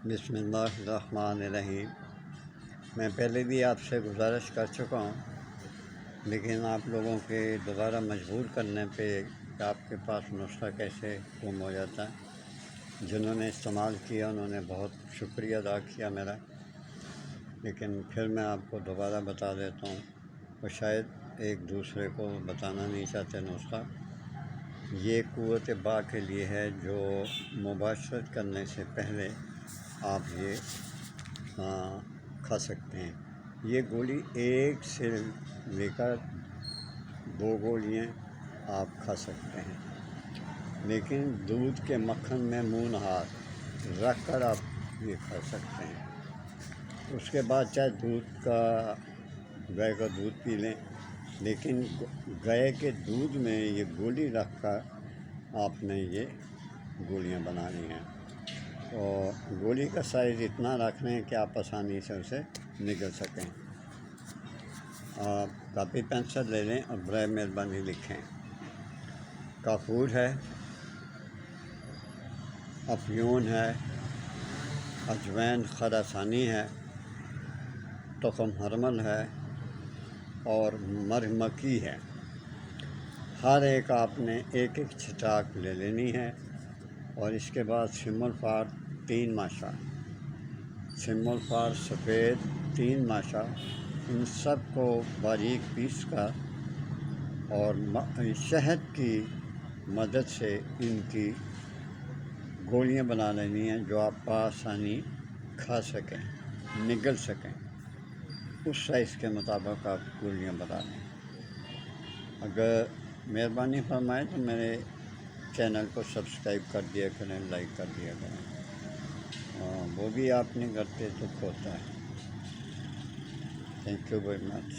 بسم اللہ الرحمن الرحیم۔ میں پہلے بھی آپ سے گزارش کر چکا ہوں، لیکن آپ لوگوں کے دوبارہ مجبور کرنے پہ کہ آپ کے پاس نسخہ کیسے گم ہو جاتا ہے۔ جنہوں نے استعمال کیا انہوں نے بہت شکریہ ادا کیا میرا، لیکن پھر میں آپ کو دوبارہ بتا دیتا ہوں، وہ شاید ایک دوسرے کو بتانا نہیں چاہتے نسخہ۔ یہ قوت با کے لیے ہے، جو مباشرت کرنے سے پہلے آپ یہ کھا سکتے ہیں۔ یہ گولی ایک سے لے کر 2 گولیاں آپ کھا سکتے ہیں، لیکن دودھ کے مکھن میں منہ نہاد رکھ کر آپ یہ کھا سکتے ہیں۔ اس کے بعد چاہے گائے کا دودھ پی لیں، لیکن گائے کے دودھ میں یہ گولی رکھ کر آپ نے یہ گولیاں بنانی ہیں، اور گولی کا سائز اتنا رکھ لیں کہ آپ آسانی سے اسے نگل سکیں۔ آپ کاپی پینسل لے لیں اور برائے مہربانی لکھیں۔ کافور ہے، افیون ہے، اجوین خراسانی ہے، تخم ہرمل ہے اور مرمکی ہے۔ ہر ایک آپ نے ایک چھٹاک لے لینی ہے، اور اس کے بعد سم الفار 3 ماشا، سم الفار سفید 3 ماشا، ان سب کو باریک پیس کر اور شہد کی مدد سے ان کی گولیاں بنا لینی ہیں، جو آپ بآسانی کھا سکیں، نگل سکیں۔ اس سائز کے مطابق آپ گولیاں بنا لیں۔ اگر مہربانی فرمائیں تو میرے چینل کو سبسکرائب کر دیا کریں، لائک کر دیا کریں، وہ بھی آپ نہیں کرتے تو ہوتا ہے۔ Thank you very much.